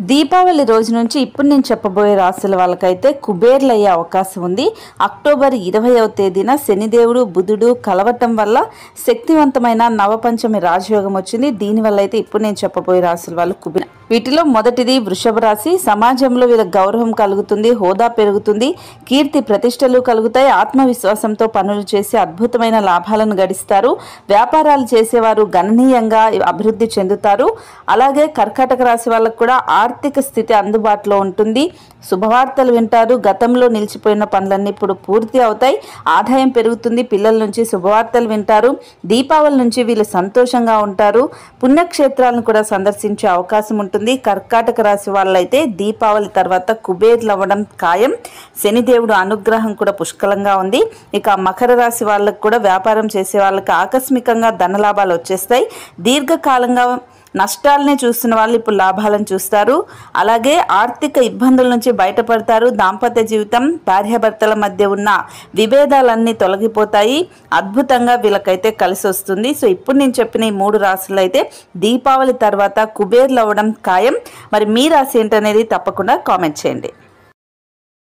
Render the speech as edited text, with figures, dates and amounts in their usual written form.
దీపావళి రోజు నుంచి ఇప్పుడు నేను చెప్పబోయే రాశుల వాళ్ళకైతే కుబేర్లు అయ్యే అవకాశం ఉంది. అక్టోబర్ 20వ తేదీన శనిదేవుడు బుధుడు కలవటం వల్ల శక్తివంతమైన నవపంచమి రాజయోగం వచ్చింది. దీనివల్ల అయితే ఇప్పుడు నేను చెప్పబోయే రాశుల వాళ్ళు కుబేర్. వీటిలో మొదటిది వృషభ రాశి. సమాజంలో వీళ్ళకి గౌరవం కలుగుతుంది, హోదా పెరుగుతుంది, కీర్తి ప్రతిష్టలు కలుగుతాయి. ఆత్మవిశ్వాసంతో పనులు చేసి అద్భుతమైన లాభాలను గడిస్తారు. వ్యాపారాలు చేసేవారు గణనీయంగా అభివృద్ధి చెందుతారు. అలాగే కర్కాటక రాశి వాళ్ళకు కూడా ఆర్థిక స్థితి అందుబాటులో ఉంటుంది. శుభవార్తలు వింటారు. గతంలో నిలిచిపోయిన పనులన్నీ ఇప్పుడు పూర్తి అవుతాయి. ఆదాయం పెరుగుతుంది. పిల్లల నుంచి శుభవార్తలు వింటారు. దీపావళి నుంచి వీళ్ళు సంతోషంగా ఉంటారు. పుణ్యక్షేత్రాలను కూడా సందర్శించే అవకాశం ఉంటుంది. కర్కాటక రాశి వాళ్ళైతే దీపావళి తర్వాత కుబేర్లు అవ్వడం ఖాయం. శనిదేవుడు అనుగ్రహం కూడా పుష్కలంగా ఉంది. ఇక మకర రాశి వాళ్ళకు కూడా వ్యాపారం చేసే వాళ్ళకి ఆకస్మికంగా ధనలాభాలు వచ్చేస్తాయి. దీర్ఘకాలంగా నష్టాలనే చూస్తున్న వాళ్ళు ఇప్పుడు లాభాలను చూస్తారు. అలాగే ఆర్థిక ఇబ్బందుల నుంచి బయటపడతారు. దాంపత్య జీవితం, భార్యాభర్తల మధ్య ఉన్న విభేదాలన్నీ తొలగిపోతాయి. అద్భుతంగా వీళ్ళకైతే కలిసి వస్తుంది. సో ఇప్పుడు నేను చెప్పిన ఈ 3 రాశులు అయితే దీపావళి తర్వాత కుబేర్లు అవ్వడం ఖాయం. మరి మీ రాశి ఏంటనేది తప్పకుండా కామెంట్ చేయండి.